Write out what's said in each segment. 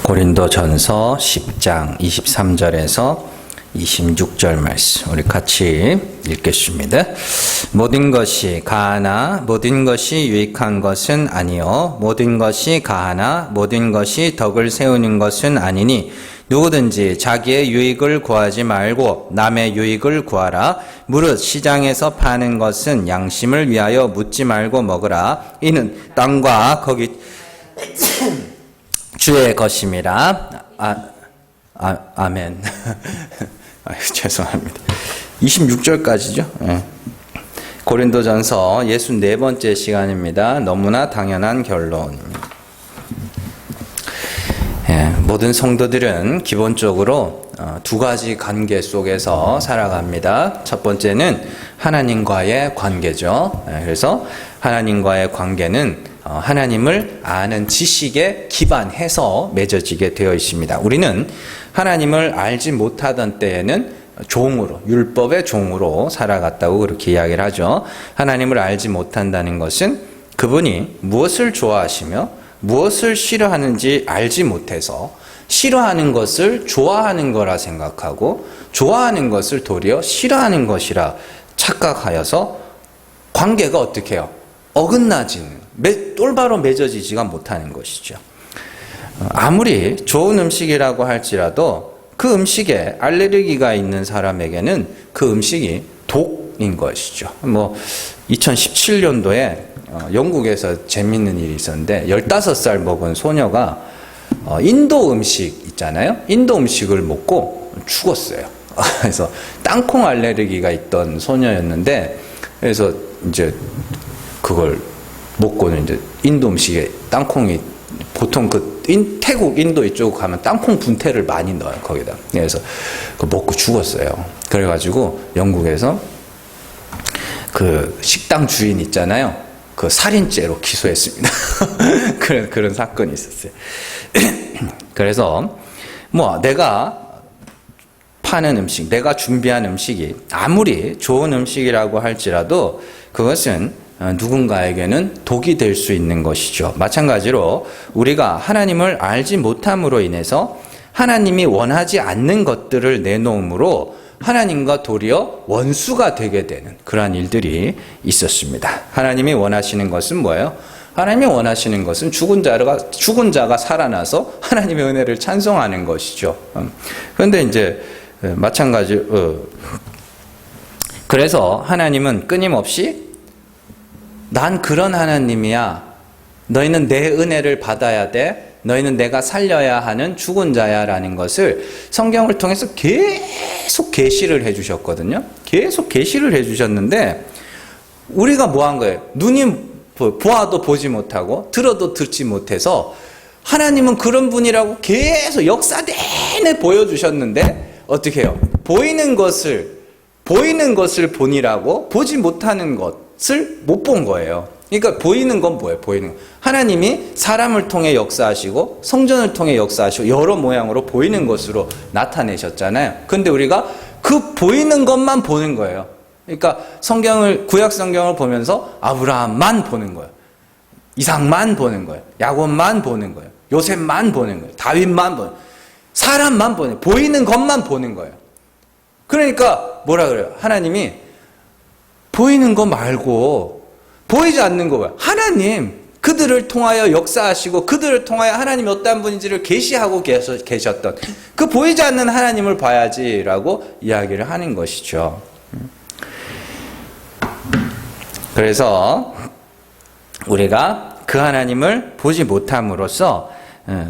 고린도전서 10장 23절에서 26절 말씀 우리 같이 읽겠습니다. 모든 것이 가하나 모든 것이 유익한 것은 아니요 모든 것이 가하나 모든 것이 덕을 세우는 것은 아니니 누구든지 자기의 유익을 구하지 말고 남의 유익을 구하라. 무릇 시장에서 파는 것은 양심을 위하여 묻지 말고 먹으라. 이는 땅과 거기 주의 것임이라. 아멘. 죄송합니다. 26절까지죠. 고린도전서 64번째 시간입니다. 너무나 당연한 결론입니다. 모든 성도들은 기본적으로 두 가지 관계 속에서 살아갑니다. 첫 번째는 하나님과의 관계죠. 그래서 하나님과의 관계는 하나님을 아는 지식에 기반해서 맺어지게 되어 있습니다. 우리는 하나님을 알지 못하던 때에는 종으로, 율법의 종으로 살아갔다고 그렇게 이야기를 하죠. 하나님을 알지 못한다는 것은 그분이 무엇을 좋아하시며 무엇을 싫어하는지 알지 못해서 싫어하는 것을 좋아하는 거라 생각하고 좋아하는 것을 도리어 싫어하는 것이라 착각하여서 관계가 어떻게 해요? 어긋나지는, 똘바로 맺어지지가 못하는 것이죠. 아무리 좋은 음식이라고 할지라도 그 음식에 알레르기가 있는 사람에게는 그 음식이 독인 것이죠. 2017년도에 영국에서 재밌는 일이 있었는데 15살 먹은 소녀가 인도 음식 있잖아요. 인도 음식을 먹고 죽었어요. 그래서 땅콩 알레르기가 있던 소녀였는데 그래서 이제 그걸 먹고는 이제 인도 음식에 땅콩이 보통 태국, 인도 이쪽 가면 땅콩 분태를 많이 넣어요, 거기다. 그래서 그 먹고 죽었어요. 그래가지고 영국에서 그 식당 주인 있잖아요. 그 살인죄로 기소했습니다. 그런 사건이 있었어요. 그래서 내가 파는 음식, 내가 준비한 음식이 아무리 좋은 음식이라고 할지라도 그것은 누군가에게는 독이 될 수 있는 것이죠. 마찬가지로 우리가 하나님을 알지 못함으로 인해서 하나님이 원하지 않는 것들을 내놓음으로 하나님과 도리어 원수가 되게 되는 그러한 일들이 있었습니다. 하나님이 원하시는 것은 뭐예요? 하나님이 원하시는 것은 죽은 자가 살아나서 하나님의 은혜를 찬송하는 것이죠. 그런데 이제 그래서 하나님은 끊임없이 난 그런 하나님이야. 너희는 내 은혜를 받아야 돼. 너희는 내가 살려야 하는 죽은 자야 라는 것을 성경을 통해서 계속 계시를 해주셨거든요. 계속 계시를 해주셨는데 우리가 뭐 한 거예요? 눈이 보아도 보지 못하고 들어도 듣지 못해서 하나님은 그런 분이라고 계속 역사 내내 보여주셨는데 어떻게 해요? 보이는 것을 보니라고 보지 못하는 것을 못 본 거예요. 그러니까 보이는 건 뭐예요? 보이는 거. 하나님이 사람을 통해 역사하시고 성전을 통해 역사하시고 여러 모양으로 보이는 것으로 나타내셨잖아요. 근데 우리가 그 보이는 것만 보는 거예요. 그러니까 구약 성경을 보면서 아브라함만 보는 거예요. 이삭만 보는 거예요. 야곱만 보는 거예요. 요셉만 보는 거예요. 다윗만 보는 거예요. 사람만 보는 거예요. 보이는 것만 보는 거예요. 그러니까 뭐라 그래요? 하나님이 보이는 거 말고 보이지 않는 거 봐요. 하나님 그들을 통하여 역사하시고 그들을 통하여 하나님이 어떠한 분인지를 계시하고 계셨던 그 보이지 않는 하나님을 봐야지라고 이야기를 하는 것이죠. 그래서 우리가 그 하나님을 보지 못함으로써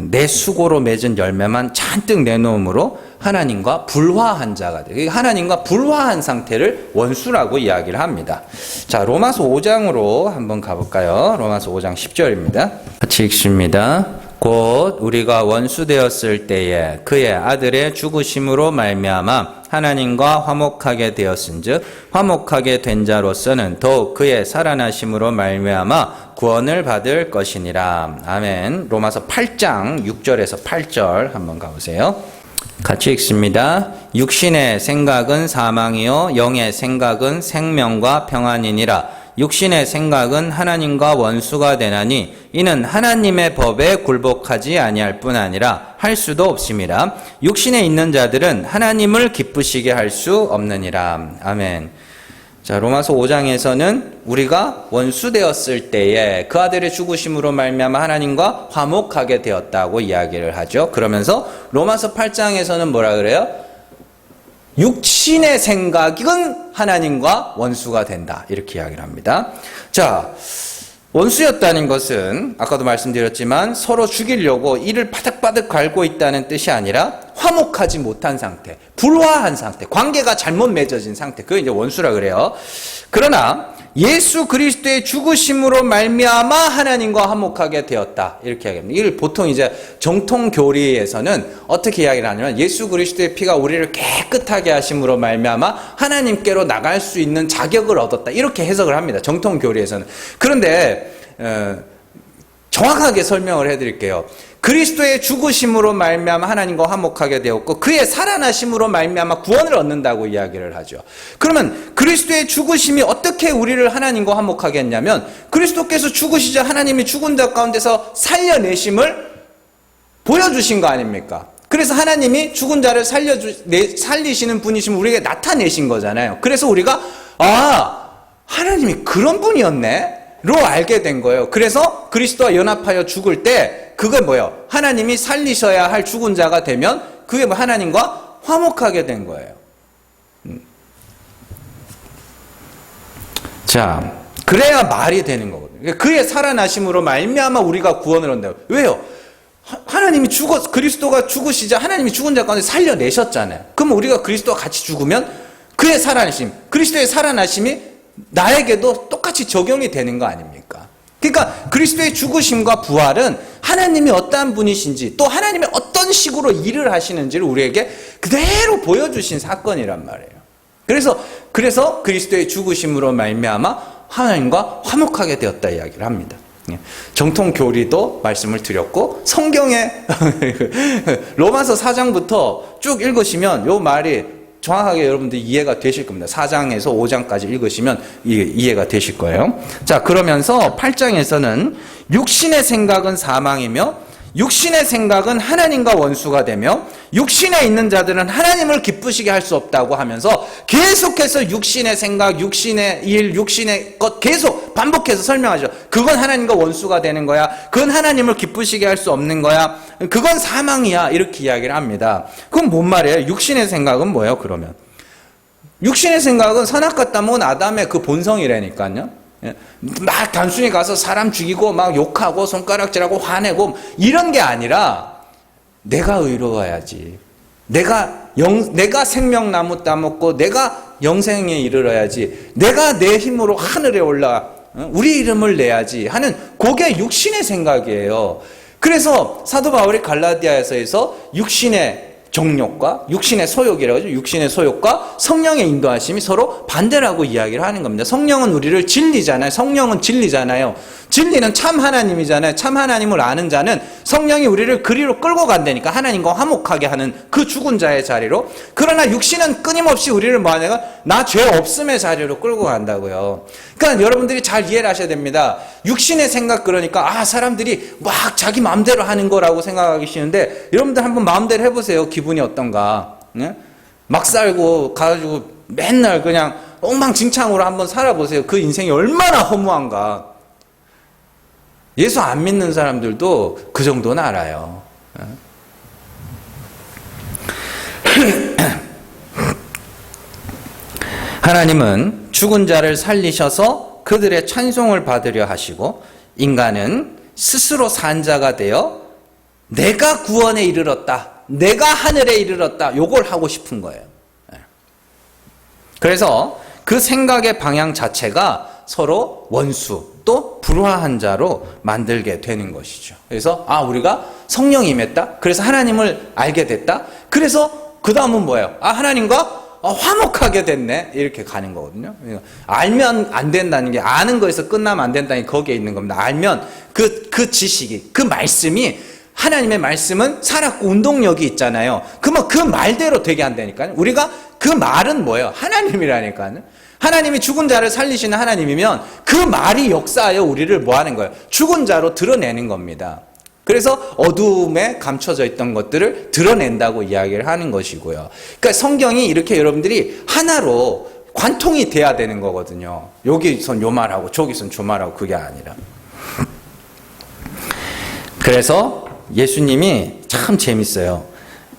내 수고로 맺은 열매만 잔뜩 내놓음으로 하나님과 불화한 자가 돼요. 하나님과 불화한 상태를 원수라고 이야기를 합니다. 자, 로마서 5장으로 한번 가볼까요? 로마서 5장 10절입니다. 같이 읽습니다. 곧 우리가 원수되었을 때에 그의 아들의 죽으심으로 말미암아 하나님과 화목하게 되었은즉 화목하게 된 자로서는 더욱 그의 살아나심으로 말미암아 구원을 받을 것이니라. 아멘. 로마서 8장 6절에서 8절 한번 가보세요. 같이 읽습니다. 육신의 생각은 사망이요 영의 생각은 생명과 평안이니라. 육신의 생각은 하나님과 원수가 되나니 이는 하나님의 법에 굴복하지 아니할 뿐 아니라 할 수도 없음이라. 육신에 있는 자들은 하나님을 기쁘시게 할 수 없느니라. 아멘. 자, 로마서 5장에서는 우리가 원수 되었을 때에 그 아들의 죽으심으로 말미암아 하나님과 화목하게 되었다고 이야기를 하죠. 그러면서 로마서 8장에서는 뭐라 그래요? 육신의 생각은 하나님과 원수가 된다. 이렇게 이야기를 합니다. 자, 원수였다는 것은 아까도 말씀드렸지만 서로 죽이려고 이를 바득바득 갈고 있다는 뜻이 아니라 화목하지 못한 상태, 불화한 상태, 관계가 잘못 맺어진 상태, 그게 이제 원수라 그래요. 그러나 예수 그리스도의 죽으심으로 말미암아 하나님과 화목하게 되었다. 이렇게 이야기합니다. 이걸 보통 이제 정통 교리에서는 어떻게 이야기를 하냐면 예수 그리스도의 피가 우리를 깨끗하게 하심으로 말미암아 하나님께로 나갈 수 있는 자격을 얻었다. 이렇게 해석을 합니다. 정통 교리에서는. 그런데 정확하게 설명을 해드릴게요. 그리스도의 죽으심으로 말미암아 하나님과 화목하게 되었고 그의 살아나심으로 말미암아 구원을 얻는다고 이야기를 하죠. 그러면 그리스도의 죽으심이 어떻게 우리를 하나님과 화목하게 했냐면 그리스도께서 죽으시자 하나님이 죽은 자 가운데서 살려내심을 보여주신 거 아닙니까? 그래서 하나님이 죽은 자를 살리시는 분이심을 우리에게 나타내신 거잖아요. 그래서 우리가 하나님이 그런 분이었네? 로 알게 된 거예요. 그래서 그리스도와 연합하여 죽을 때 그게 뭐예요? 하나님이 살리셔야 할 죽은 자가 되면 그게 하나님과 화목하게 된 거예요. 자, 그래야 말이 되는 거거든요. 그의 살아나심으로 말미암아 우리가 구원을 얻는다고. 왜요? 하나님이 그리스도가 죽으시자 하나님이 죽은 자 가운데 살려내셨잖아요. 그럼 우리가 그리스도와 같이 죽으면 그의 살아나심, 그리스도의 살아나심이 나에게도 똑같이 적용이 되는 거 아닙니까? 그러니까 그리스도의 죽으심과 부활은 하나님이 어떠한 분이신지 또 하나님이 어떤 식으로 일을 하시는지를 우리에게 그대로 보여주신 사건이란 말이에요. 그래서 그리스도의 죽으심으로 말미암아 하나님과 화목하게 되었다 이야기를 합니다. 정통 교리도 말씀을 드렸고 성경에 로마서 4장부터 쭉 읽으시면 이 말이 정확하게 여러분들 이해가 되실 겁니다. 4장에서 5장까지 읽으시면 이해가 되실 거예요. 자, 그러면서 8장에서는 육신의 생각은 사망이며 육신의 생각은 하나님과 원수가 되며 육신에 있는 자들은 하나님을 기쁘시게 할 수 없다고 하면서 계속해서 육신의 생각, 육신의 일, 육신의 것 계속 반복해서 설명하죠. 그건 하나님과 원수가 되는 거야. 그건 하나님을 기쁘시게 할 수 없는 거야. 그건 사망이야. 이렇게 이야기를 합니다. 그럼 뭔 말이에요? 육신의 생각은 뭐예요, 그러면? 육신의 생각은 선악과 따먹은 아담의 그 본성이라니까요. 막 단순히 가서 사람 죽이고 막 욕하고 손가락질하고 화내고 이런 게 아니라 내가 의로워야지. 내가 생명나무 따먹고 내가 영생에 이르러야지. 내가 내 힘으로 하늘에 올라 우리 이름을 내야지 하는 그게 육신의 생각이에요. 그래서 사도 바울이 갈라디아에서 육신의 정욕과 육신의 소욕이라고 하죠. 육신의 소욕과 성령의 인도하심이 서로 반대라고 이야기를 하는 겁니다. 성령은 우리를 진리잖아요. 성령은 진리잖아요. 진리는 참 하나님이잖아요. 참 하나님을 아는 자는 성령이 우리를 그리로 끌고 간다니까 하나님과 화목하게 하는 그 죽은 자의 자리로. 그러나 육신은 끊임없이 우리를 뭐하냐면 나 죄 없음의 자리로 끌고 간다고요. 그러니까 여러분들이 잘 이해를 하셔야 됩니다. 육신의 생각 그러니까 사람들이 막 자기 마음대로 하는 거라고 생각하기 쉬운데 여러분들 한번 마음대로 해보세요. 기분이 어떤가? 네? 막 살고 가지고 맨날 그냥 엉망진창으로 한번 살아보세요. 그 인생이 얼마나 허무한가. 예수 안 믿는 사람들도 그 정도는 알아요. 하나님은 죽은 자를 살리셔서 그들의 찬송을 받으려 하시고 인간은 스스로 산 자가 되어 내가 구원에 이르렀다. 내가 하늘에 이르렀다. 요걸 하고 싶은 거예요. 그래서 그 생각의 방향 자체가 서로 원수 또 불화한 자로 만들게 되는 것이죠. 그래서 우리가 성령이 임했다. 그래서 하나님을 알게 됐다. 그래서 그 다음은 뭐예요? 하나님과 화목하게 됐네. 이렇게 가는 거거든요. 알면 안 된다는 게 아는 거에서 끝나면 안 된다는 게 거기에 있는 겁니다. 알면 그 지식이 그 말씀이 하나님의 말씀은 살았고 운동력이 있잖아요. 그러면 그 말대로 되게 한다니까요. 우리가 그 말은 뭐예요? 하나님이라니까요. 하나님이 죽은 자를 살리시는 하나님이면 그 말이 역사하여 우리를 뭐 하는 거예요? 죽은 자로 드러내는 겁니다. 그래서 어두움에 감춰져 있던 것들을 드러낸다고 이야기를 하는 것이고요. 그러니까 성경이 이렇게 여러분들이 하나로 관통이 돼야 되는 거거든요. 여기선 요 말하고 저기선 저 말하고 그게 아니라. 그래서 예수님이 참 재밌어요.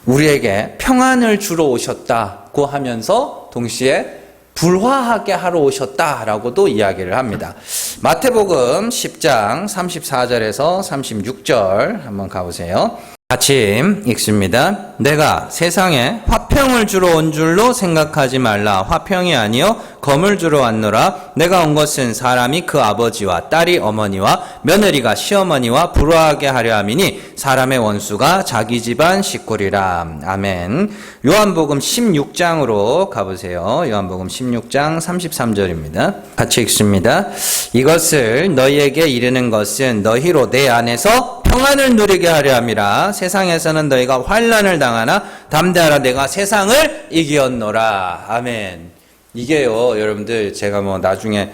우리에게 평안을 주러 오셨다고 하면서 동시에 불화하게 하러 오셨다라고도 이야기를 합니다. 마태복음 10장 34절에서 36절 한번 가보세요. 같이 읽습니다. 내가 세상에 화평을 주러 온 줄로 생각하지 말라. 화평이 아니요 검을 주러 왔노라. 내가 온 것은 사람이 그 아버지와 딸이 어머니와 며느리가 시어머니와 불화하게 하려 함이니 사람의 원수가 자기 집안 식구리라. 아멘. 요한복음 16장으로 가보세요. 요한복음 16장 33절입니다. 같이 읽습니다. 이것을 너희에게 이르는 것은 너희로 내 안에서 평안을 누리게 하려 함이라. 세상에서는 너희가 환난을 당하나 담대하라. 내가 세상을 이기었노라. 아멘. 이게요, 여러분들, 제가 뭐 나중에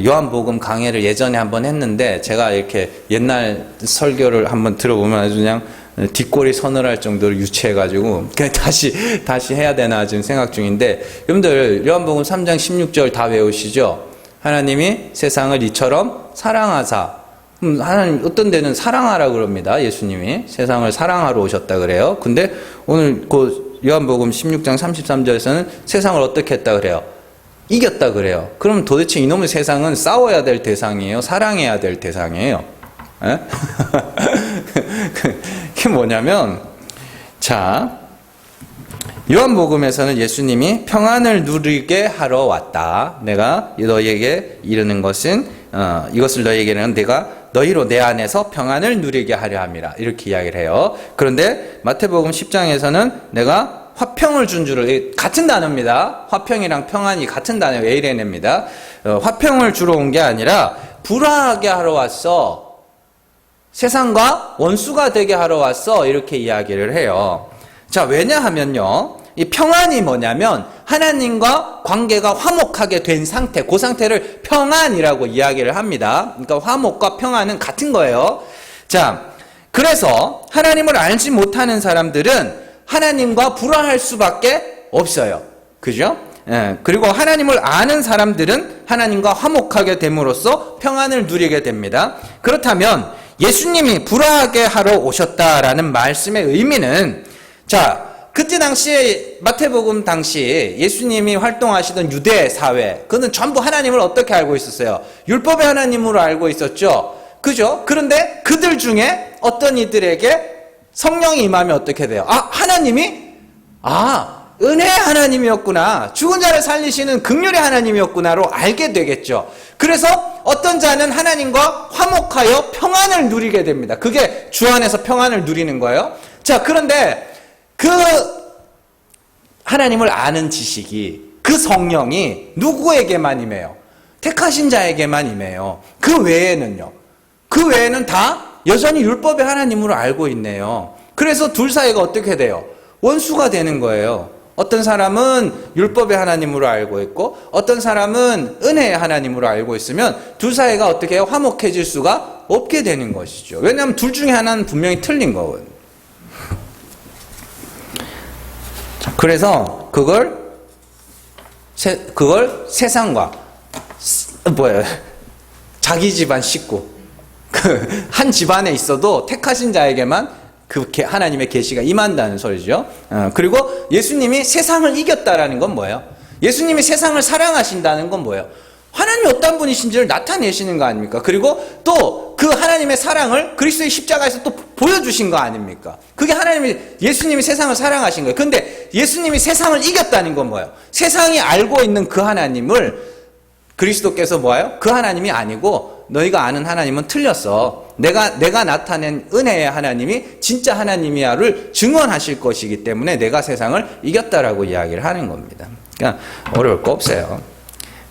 요한복음 강해를 예전에 한번 했는데, 제가 이렇게 옛날 설교를 한번 들어보면 아주 그냥 뒷골이 서늘할 정도로 유치해가지고, 그냥 다시 해야 되나 지금 생각 중인데, 여러분들, 요한복음 3장 16절 다 외우시죠? 하나님이 세상을 이처럼 사랑하사, 하나님 어떤 데는 사랑하라 그럽니다. 예수님이 세상을 사랑하러 오셨다 그래요. 근데 오늘 그 요한복음 16장 33절에서는 세상을 어떻게 했다 그래요? 이겼다 그래요. 그럼 도대체 이놈의 세상은 싸워야 될 대상이에요? 사랑해야 될 대상이에요? 에? 그게 뭐냐면, 자, 요한복음에서는 예수님이 평안을 누리게 하러 왔다. 내가 너희에게 이르는 것은 이것을 너희에게는 내가 너희로 내 안에서 평안을 누리게 하려 함이라. 이렇게 이야기를 해요. 그런데 마태복음 10장에서는 내가 화평을 준 줄을, 같은 단어입니다. 화평이랑 평안이 같은 단어 에이레네입니다. 화평을 주러 온 게 아니라 불화하게 하러 왔어. 세상과 원수가 되게 하러 왔어. 이렇게 이야기를 해요. 자, 왜냐하면요, 이 평안이 뭐냐면 하나님과 관계가 화목하게 된 상태, 그 상태를 평안이라고 이야기를 합니다. 그러니까 화목과 평안은 같은 거예요. 자, 그래서 하나님을 알지 못하는 사람들은 하나님과 불화할 수밖에 없어요. 그죠? 예, 그리고 하나님을 아는 사람들은 하나님과 화목하게 됨으로써 평안을 누리게 됩니다. 그렇다면 예수님이 불화하게 하러 오셨다라는 말씀의 의미는, 자, 그때 당시에 마태복음 당시 예수님이 활동하시던 유대 사회, 그는 전부 하나님을 어떻게 알고 있었어요? 율법의 하나님으로 알고 있었죠. 그죠? 그런데 그들 중에 어떤 이들에게 성령이 임하면 어떻게 돼요? 아, 하나님이 은혜의 하나님이었구나, 죽은 자를 살리시는 긍휼의 하나님이었구나로 알게 되겠죠. 그래서 어떤 자는 하나님과 화목하여 평안을 누리게 됩니다. 그게 주 안에서 평안을 누리는 거예요. 자, 그런데 그 하나님을 아는 지식이, 그 성령이 누구에게만 임해요? 택하신 자에게만 임해요. 그 외에는 다 여전히 율법의 하나님으로 알고 있네요. 그래서 둘 사이가 어떻게 돼요? 원수가 되는 거예요. 어떤 사람은 율법의 하나님으로 알고 있고 어떤 사람은 은혜의 하나님으로 알고 있으면 둘 사이가 어떻게 해요? 화목해질 수가 없게 되는 것이죠. 왜냐하면 둘 중에 하나는 분명히 틀린 거거든요. 그래서 그걸 세상과 자기 집안 식구, 한 집안에 있어도 택하신 자에게만 그 하나님의 계시가 임한다는 소리죠. 그리고 예수님이 세상을 이겼다라는 건 뭐예요? 예수님이 세상을 사랑하신다는 건 뭐예요? 하나님이 어떤 분이신지를 나타내시는 거 아닙니까? 그리고 또 그 하나님의 사랑을 그리스도의 십자가에서 또 보여주신 거 아닙니까? 그게 예수님이 세상을 사랑하신 거예요. 근데 예수님이 세상을 이겼다는 건 뭐예요? 세상이 알고 있는 그 하나님을 그리스도께서 뭐예요? 그 하나님이 아니고 너희가 아는 하나님은 틀렸어. 내가 나타낸 은혜의 하나님이 진짜 하나님이야를 증언하실 것이기 때문에 내가 세상을 이겼다라고 이야기를 하는 겁니다. 그러니까 어려울 거 없어요.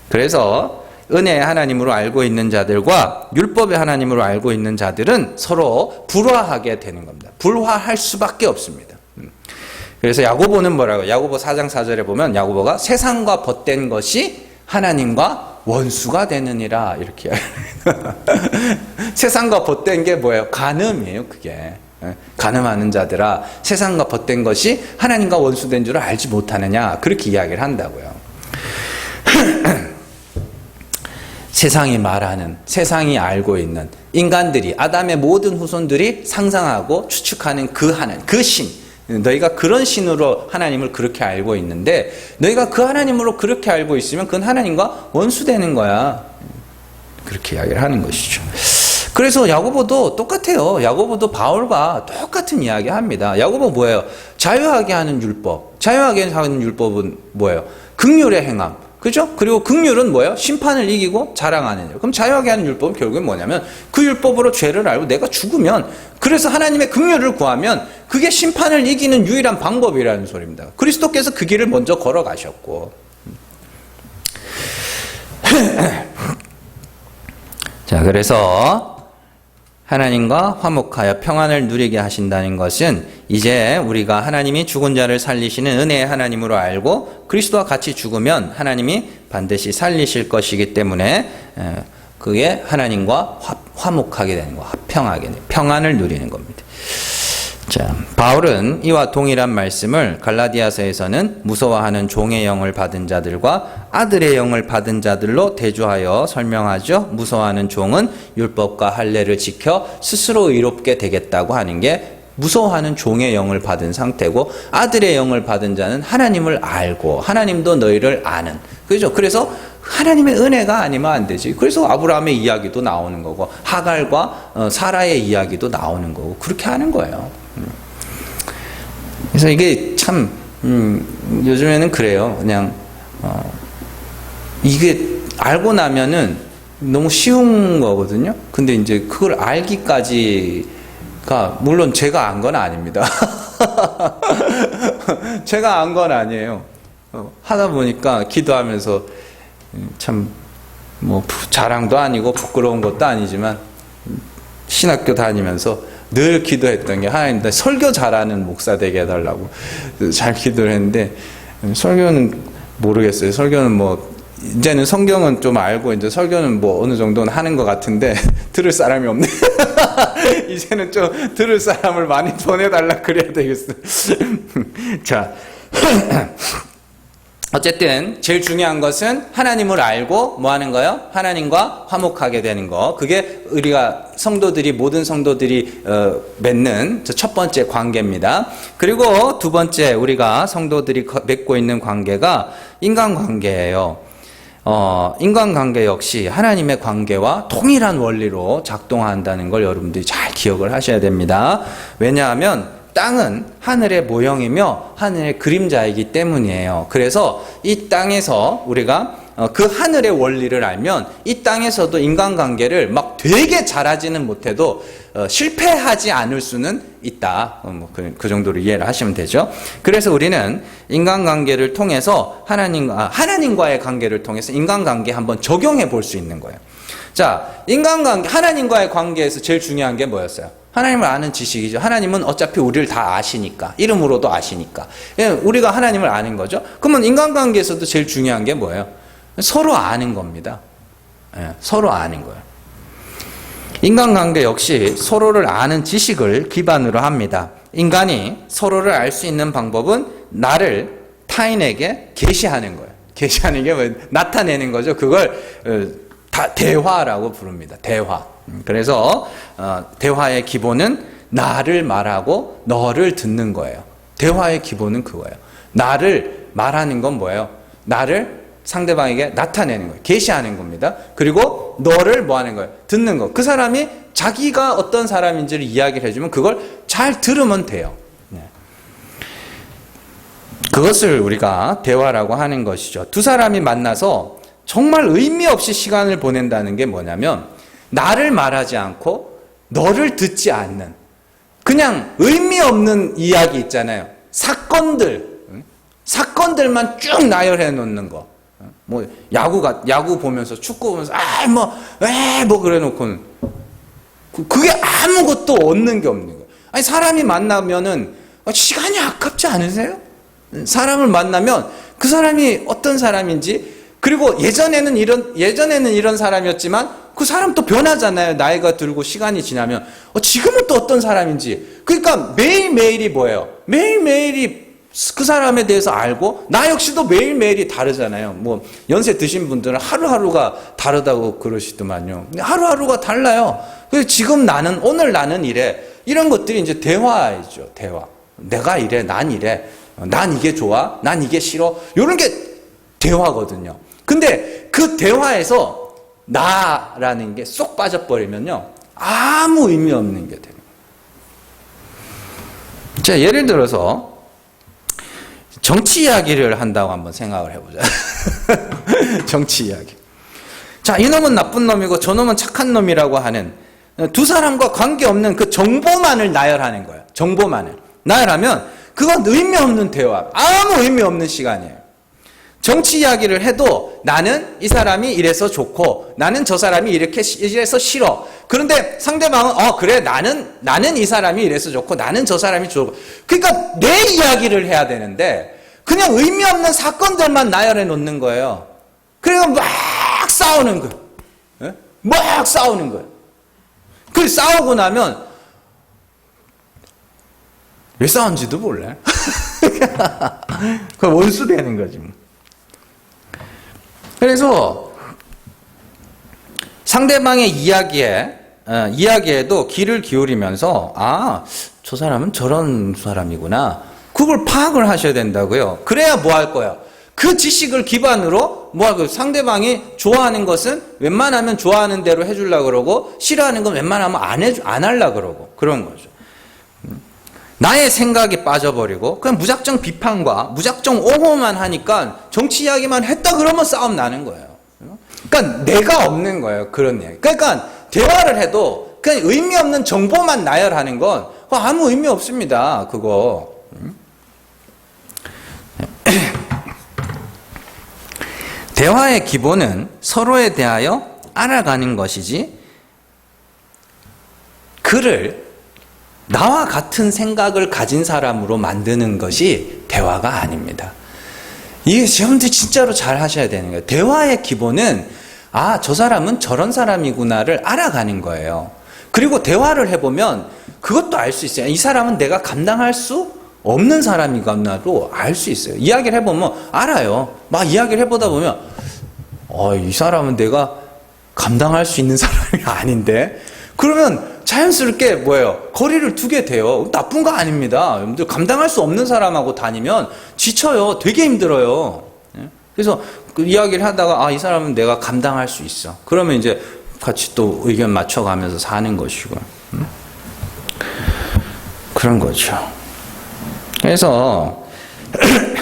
그래서 은혜의 하나님으로 알고 있는 자들과 율법의 하나님으로 알고 있는 자들은 서로 불화하게 되는 겁니다. 불화할 수밖에 없습니다. 그래서 야고보는 뭐라고? 야고보 4장 4절에 보면 야고보가 세상과 벗된 것이 하나님과 원수가 되느니라 이렇게 세상과 벗된 게 뭐예요? 간음이에요. 그게 간음하는 자들아 세상과 벗된 것이 하나님과 원수된 줄을 알지 못하느냐 그렇게 이야기를 한다고요. 세상이 말하는, 세상이 알고 있는 인간들이, 아담의 모든 후손들이 상상하고 추측하는 그 하나님, 그 신, 너희가 그런 신으로 하나님을 그렇게 알고 있는데 너희가 그 하나님으로 그렇게 알고 있으면 그건 하나님과 원수되는 거야. 그렇게 이야기를 하는 것이죠. 그래서 야고보도 똑같아요. 야고보도 바울과 똑같은 이야기 합니다. 야고보 뭐예요? 자유하게 하는 율법. 자유하게 하는 율법은 뭐예요? 긍휼의 행함. 그죠? 그리고 긍휼은 뭐예요? 심판을 이기고 자랑하는 일. 그럼 자유하게 하는 율법은 결국엔 뭐냐면 그 율법으로 죄를 알고 내가 죽으면 그래서 하나님의 긍휼을 구하면 그게 심판을 이기는 유일한 방법이라는 소리입니다. 그리스도께서 그 길을 먼저 걸어가셨고 자, 그래서 하나님과 화목하여 평안을 누리게 하신다는 것은 이제 우리가 하나님이 죽은 자를 살리시는 은혜의 하나님으로 알고 그리스도와 같이 죽으면 하나님이 반드시 살리실 것이기 때문에 그게 하나님과 화목하게 되는 거, 화평하게 되는 평안을 누리는 겁니다. 자, 바울은 이와 동일한 말씀을 갈라디아서에서는 무서워하는 종의 영을 받은 자들과 아들의 영을 받은 자들로 대조하여 설명하죠. 무서워하는 종은 율법과 할례를 지켜 스스로 의롭게 되겠다고 하는 게 무서워하는 종의 영을 받은 상태고, 아들의 영을 받은 자는 하나님을 알고 하나님도 너희를 아는, 그죠? 그래서 하나님의 은혜가 아니면 안 되지. 그래서 아브라함의 이야기도 나오는 거고 하갈과 사라의 이야기도 나오는 거고 그렇게 하는 거예요. 그래서 이게 참 요즘에는 그래요. 그냥 이게 알고 나면은 너무 쉬운 거거든요. 근데 이제 그걸 알기까지가 물론 제가 안 건 아닙니다. 제가 안 건 아니에요. 하다 보니까 기도하면서 참 뭐 자랑도 아니고 부끄러운 것도 아니지만 신학교 다니면서 늘 기도했던 게 하나님 나 설교 잘하는 목사 되게 해달라고 잘 기도를 했는데, 설교는 모르겠어요. 설교는 뭐 이제는 성경은 좀 알고 이제 설교는 뭐 어느 정도는 하는 것 같은데 들을 사람이 없네. 이제는 좀 들을 사람을 많이 보내달라 그래야 되겠어. 자, 어쨌든 제일 중요한 것은 하나님을 알고 뭐 하는 거예요? 하나님과 화목하게 되는 거. 그게 우리가 성도들이, 모든 성도들이 맺는 첫 번째 관계입니다. 그리고 두 번째 우리가 성도들이 맺고 있는 관계가 인간관계예요. 인간관계 역시 하나님의 관계와 동일한 원리로 작동한다는 걸 여러분들이 잘 기억을 하셔야 됩니다. 왜냐하면 땅은 하늘의 모형이며 하늘의 그림자이기 때문이에요. 그래서 이 땅에서 우리가 그 하늘의 원리를 알면 이 땅에서도 인간관계를 막 되게 잘하지는 못해도 실패하지 않을 수는 있다. 그 정도로 이해를 하시면 되죠. 그래서 우리는 인간관계를 통해서 하나님과의 관계를 통해서 인간관계 한번 적용해 볼 수 있는 거예요. 자, 인간관계, 하나님과의 관계에서 제일 중요한 게 뭐였어요? 하나님을 아는 지식이죠. 하나님은 어차피 우리를 다 아시니까, 이름으로도 아시니까. 우리가 하나님을 아는 거죠. 그러면 인간관계에서도 제일 중요한 게 뭐예요? 서로 아는 겁니다. 서로 아는 거예요. 인간관계 역시 서로를 아는 지식을 기반으로 합니다. 인간이 서로를 알 수 있는 방법은 나를 타인에게 계시하는 거예요. 계시하는 게 뭐 나타내는 거죠. 그걸 다 대화라고 부릅니다. 대화. 그래서 대화의 기본은 나를 말하고 너를 듣는 거예요. 대화의 기본은 그거예요. 나를 말하는 건 뭐예요? 나를 상대방에게 나타내는 거예요. 계시하는 겁니다. 그리고 너를 뭐 하는 거예요? 듣는 거. 그 사람이 자기가 어떤 사람인지를 이야기를 해주면 그걸 잘 들으면 돼요. 그것을 우리가 대화라고 하는 것이죠. 두 사람이 만나서 정말 의미 없이 시간을 보낸다는 게 뭐냐면 나를 말하지 않고 너를 듣지 않는 그냥 의미 없는 이야기 있잖아요. 사건들만 쭉 나열해 놓는 거. 뭐 야구 보면서 축구 보면서 뭐 그래 놓고는 그게 아무것도 얻는 게 없는 거예요. 아니 사람이 만나면은 시간이 아깝지 않으세요? 사람을 만나면 그 사람이 어떤 사람인지 그리고 예전에는 이런 사람이었지만 그 사람 또 변하잖아요. 나이가 들고 시간이 지나면. 지금은 또 어떤 사람인지. 그러니까 매일매일이 뭐예요? 매일매일이 그 사람에 대해서 알고, 나 역시도 매일매일이 다르잖아요. 뭐, 연세 드신 분들은 하루하루가 다르다고 그러시더만요. 하루하루가 달라요. 그래서 지금 오늘 나는 이래. 이런 것들이 이제 대화이죠, 대화. 내가 이래, 난 이래. 난 이게 좋아, 난 이게 싫어. 이런 게 대화거든요. 근데 그 대화에서 나라는 게 쏙 빠져버리면요, 아무 의미 없는 게 돼요. 자, 예를 들어서 정치 이야기를 한다고 한번 생각을 해보자. 정치 이야기. 자, 이놈은 나쁜 놈이고 저놈은 착한 놈이라고 하는 두 사람과 관계없는 그 정보만을 나열하는 거예요. 정보만을. 나열하면 그건 의미 없는 대화, 아무 의미 없는 시간이에요. 정치 이야기를 해도 나는 이 사람이 이래서 좋고 나는 저 사람이 이래서 싫어. 그런데 상대방은 그래, 나는 이 사람이 이래서 좋고 나는 저 사람이 좋고. 그러니까 내 이야기를 해야 되는데 그냥 의미 없는 사건들만 나열해 놓는 거예요. 그리고 막 싸우는 거예요. 예? 막 싸우는 거예요. 그 싸우고 나면 왜 싸운지도 몰라요. 그 원수 되는 거지. 그래서 상대방의 이야기에도 귀를 기울이면서 저 사람은 저런 사람이구나. 그걸 파악을 하셔야 된다고요. 그래야 뭐 할 거예요? 그 지식을 기반으로 상대방이 좋아하는 것은 웬만하면 좋아하는 대로 해주려고 그러고 싫어하는 건 웬만하면 안 하려고 그러고 그런 거죠. 나의 생각이 빠져버리고 그냥 무작정 비판과 무작정 옹호만 하니까 정치 이야기만 했다 그러면 싸움 나는 거예요. 그러니까 내가 없는 거예요. 그런 이야기. 그러니까 대화를 해도 그냥 의미 없는 정보만 나열하는 건 아무 의미 없습니다. 그거. 대화의 기본은 서로에 대하여 알아가는 것이지 그를 나와 같은 생각을 가진 사람으로 만드는 것이 대화가 아닙니다. 이게 여러분들 진짜로 잘 하셔야 되는 거예요. 대화의 기본은 저 사람은 저런 사람이구나를 알아가는 거예요. 그리고 대화를 해보면 그것도 알 수 있어요. 이 사람은 내가 감당할 수 없는 사람이구나도 알 수 있어요. 이야기를 해보면 알아요. 막 이야기를 해보다 보면 이 사람은 내가 감당할 수 있는 사람이 아닌데, 그러면 자연스럽게 뭐예요? 거리를 두게 돼요. 나쁜 거 아닙니다. 여러분들 감당할 수 없는 사람하고 다니면 지쳐요. 되게 힘들어요. 그래서 그 이야기를 하다가 이 사람은 내가 감당할 수 있어. 그러면 이제 같이 또 의견 맞춰가면서 사는 것이고 그런 거죠. 그래서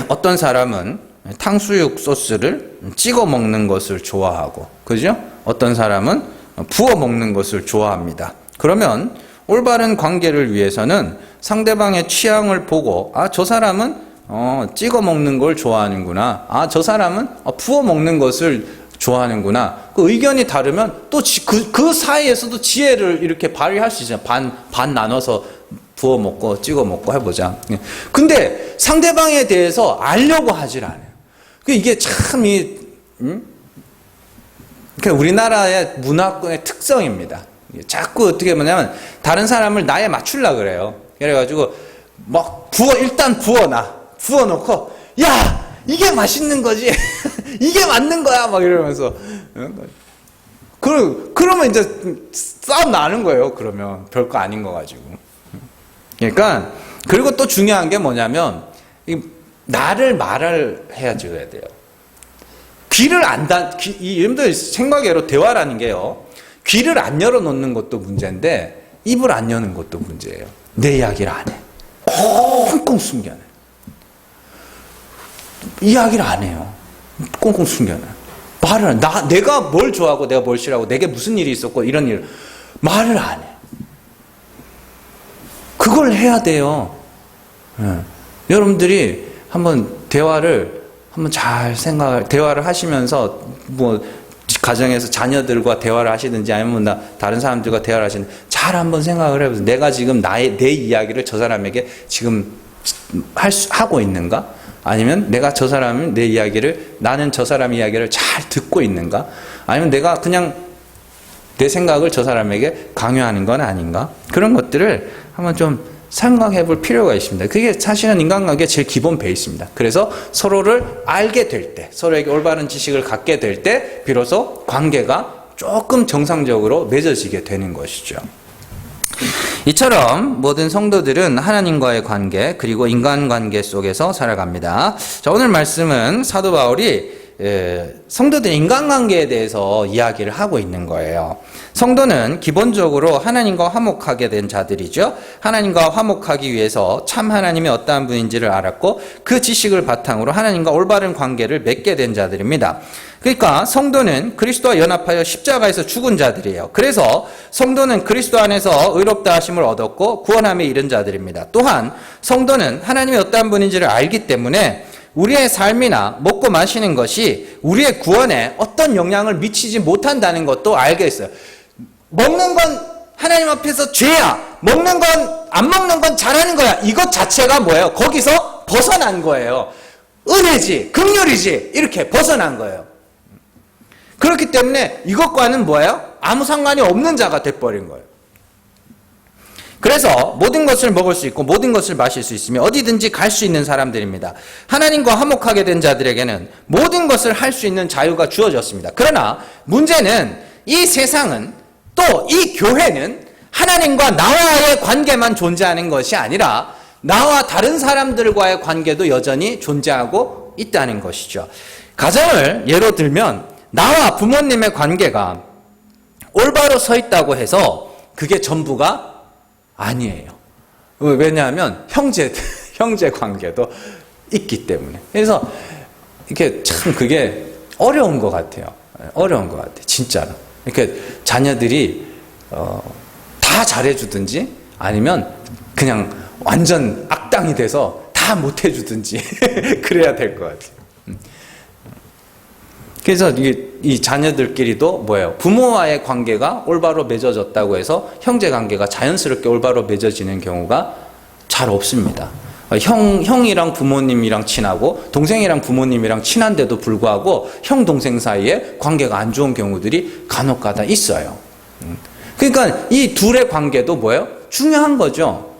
어떤 사람은 탕수육 소스를 찍어 먹는 것을 좋아하고, 그죠? 어떤 사람은 부어 먹는 것을 좋아합니다. 그러면 올바른 관계를 위해서는 상대방의 취향을 보고 저 사람은 찍어 먹는 걸 좋아하는구나. 저 사람은 부어 먹는 것을 좋아하는구나. 그 의견이 다르면 또 그 사이에서도 지혜를 이렇게 발휘할 수 있잖아요. 반 나눠서 부어 먹고 찍어 먹고 해보자. 근데 상대방에 대해서 알려고 하질 않아요. 이게 참 우리나라의 문화권의 특성입니다. 자꾸 어떻게 보냐면 다른 사람을 나에 맞추려고 그래요. 그래가지고 막 일단 부어놓고 야 이게 맛있는 거지 이게 맞는 거야 막 이러면서 그러면 이제 싸움 나는 거예요. 그러면 별거 아닌 거 가지고. 그러니까 그리고 또 중요한 게 뭐냐면 나를 말을 해줘야 돼요. 여러분들 생각외로 대화라는 게요, 귀를 안 열어놓는 것도 문제인데 입을 안 여는 것도 문제예요. 내 이야기를 안 해. 꽁꽁 숨겨놔. 이야기를 안 해요. 꽁꽁 숨겨놔. 말을 안 해. 내가 뭘 좋아하고 내가 뭘 싫어하고 내게 무슨 일이 있었고 이런 일 말을 안 해. 그걸 해야 돼요. 여러분들이 한번 대화를 대화를 하시면서 가정에서 자녀들과 대화를 하시든지 아니면 다른 사람들과 대화를 하시든지 잘 한번 생각을 해보세요. 내가 지금 내 이야기를 저 사람에게 지금 하고 있는가? 아니면 내가 저 사람은 내 이야기를, 나는 저 사람 이야기를 잘 듣고 있는가? 아니면 내가 그냥 내 생각을 저 사람에게 강요하는 건 아닌가? 그런 것들을 한번 좀 생각해 볼 필요가 있습니다. 그게 사실은 인간관계의 제일 기본 베이스입니다. 그래서 서로를 알게 될 때, 서로에게 올바른 지식을 갖게 될 때 비로소 관계가 조금 정상적으로 맺어지게 되는 것이죠. 이처럼 모든 성도들은 하나님과의 관계 그리고 인간관계 속에서 살아갑니다. 자, 오늘 말씀은 사도 바울이 성도들의 인간관계에 대해서 이야기를 하고 있는 거예요. 성도는 기본적으로 하나님과 화목하게 된 자들이죠. 하나님과 화목하기 위해서 참 하나님이 어떠한 분인지를 알았고 그 지식을 바탕으로 하나님과 올바른 관계를 맺게 된 자들입니다. 그러니까 성도는 그리스도와 연합하여 십자가에서 죽은 자들이에요. 그래서 성도는 그리스도 안에서 의롭다 하심을 얻었고 구원함에 이른 자들입니다. 또한 성도는 하나님이 어떠한 분인지를 알기 때문에 우리의 삶이나 먹고 마시는 것이 우리의 구원에 어떤 영향을 미치지 못한다는 것도 알게 했어요. 먹는 건 하나님 앞에서 죄야. 먹는 건, 안 먹는 건 잘하는 거야. 이것 자체가 뭐예요? 거기서 벗어난 거예요. 은혜지, 긍휼이지, 이렇게 벗어난 거예요. 그렇기 때문에 이것과는 뭐예요? 아무 상관이 없는 자가 돼버린 거예요. 그래서 모든 것을 먹을 수 있고 모든 것을 마실 수 있으며 어디든지 갈 수 있는 사람들입니다. 하나님과 화목하게 된 자들에게는 모든 것을 할 수 있는 자유가 주어졌습니다. 그러나 문제는 이 세상은 또 이 교회는 하나님과 나와의 관계만 존재하는 것이 아니라 나와 다른 사람들과의 관계도 여전히 존재하고 있다는 것이죠. 가정을 예로 들면 나와 부모님의 관계가 올바로 서 있다고 해서 그게 전부가 아니에요. 왜냐하면 형제 관계도 있기 때문에. 그래서 이렇게 참 그게 어려운 것 같아요. 어려운 것 같아요. 진짜로. 이렇게 자녀들이 다 잘해주든지 아니면 그냥 완전 악당이 돼서 다 못해주든지 그래야 될 것 같아요. 그래서 이 자녀들끼리도 뭐예요? 부모와의 관계가 올바로 맺어졌다고 해서 형제 관계가 자연스럽게 올바로 맺어지는 경우가 잘 없습니다. 형이랑 부모님이랑 친하고 동생이랑 부모님이랑 친한데도 불구하고 형 동생 사이에 관계가 안 좋은 경우들이 간혹가다 있어요. 그러니까 이 둘의 관계도 뭐예요? 중요한 거죠.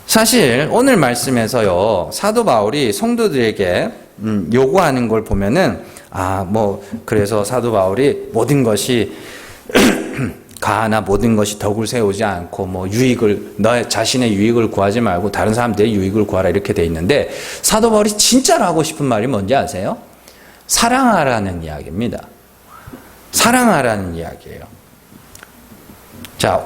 사실 오늘 말씀에서요 사도 바울이 성도들에게 요구하는 걸 보면은 그래서 사도 바울이 모든 것이 가하나 모든 것이 덕을 세우지 않고 너의 자신의 유익을 구하지 말고 다른 사람들의 유익을 구하라 이렇게 돼 있는데 사도 바울이 진짜로 하고 싶은 말이 뭔지 아세요? 사랑하라는 이야기입니다. 사랑하라는 이야기예요. 자,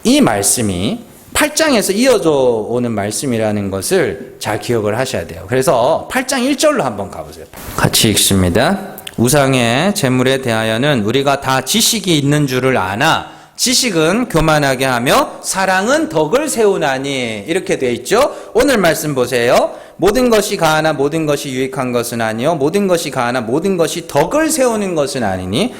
이 말씀이 8장에서 이어져 오는 말씀이라는 것을 잘 기억을 하셔야 돼요. 그래서 8장 1절로 한번 가보세요. 같이 읽습니다. 우상의 재물에 대하여는 우리가 다 지식이 있는 줄을 아나 지식은 교만하게 하며 사랑은 덕을 세우나니 이렇게 돼 있죠. 오늘 말씀 보세요. 모든 것이 가하나 모든 것이 유익한 것은 아니요 모든 것이 가하나 모든 것이 덕을 세우는 것은 아니니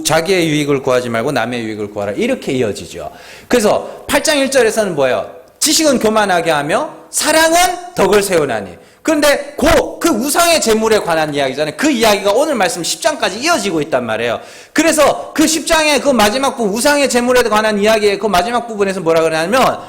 자기의 유익을 구하지 말고 남의 유익을 구하라 이렇게 이어지죠. 그래서 8장 1절에서는 뭐예요? 지식은 교만하게 하며 사랑은 덕을 세우나니. 그런데 그 우상의 재물에 관한 이야기잖아요. 그 이야기가 오늘 말씀 10장까지 이어지고 있단 말이에요. 그래서 그 10장의 그 마지막 부분 우상의 재물에 관한 이야기의 그 마지막 부분에서 뭐라 그러냐면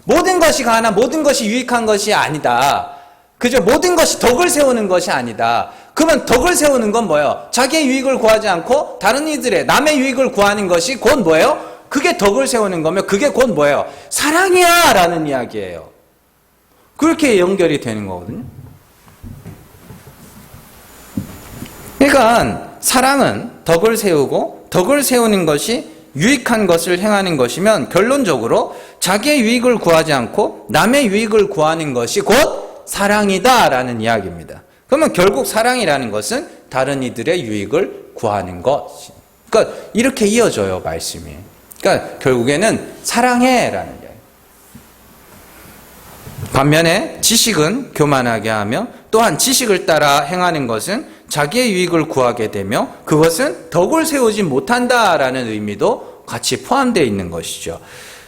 모든 것이 가하나 모든 것이 유익한 것이 아니다. 그죠? 모든 것이 덕을 세우는 것이 아니다. 그러면 덕을 세우는 건 뭐예요? 자기의 유익을 구하지 않고 다른 이들의 남의 유익을 구하는 것이 곧 뭐예요? 그게 덕을 세우는 거면 그게 곧 뭐예요? 사랑이야 라는 이야기예요. 그렇게 연결이 되는 거거든요. 그러니까 사랑은 덕을 세우고 덕을 세우는 것이 유익한 것을 행하는 것이면 결론적으로 자기의 유익을 구하지 않고 남의 유익을 구하는 것이 곧 사랑이다 라는 이야기입니다. 그러면 결국 사랑이라는 것은 다른 이들의 유익을 구하는 것. 그러니까 이렇게 이어져요 말씀이. 그러니까 결국에는 사랑해 라는 이야기. 반면에 지식은 교만하게 하며 또한 지식을 따라 행하는 것은 자기의 유익을 구하게 되며 그것은 덕을 세우지 못한다라는 의미도 같이 포함되어 있는 것이죠.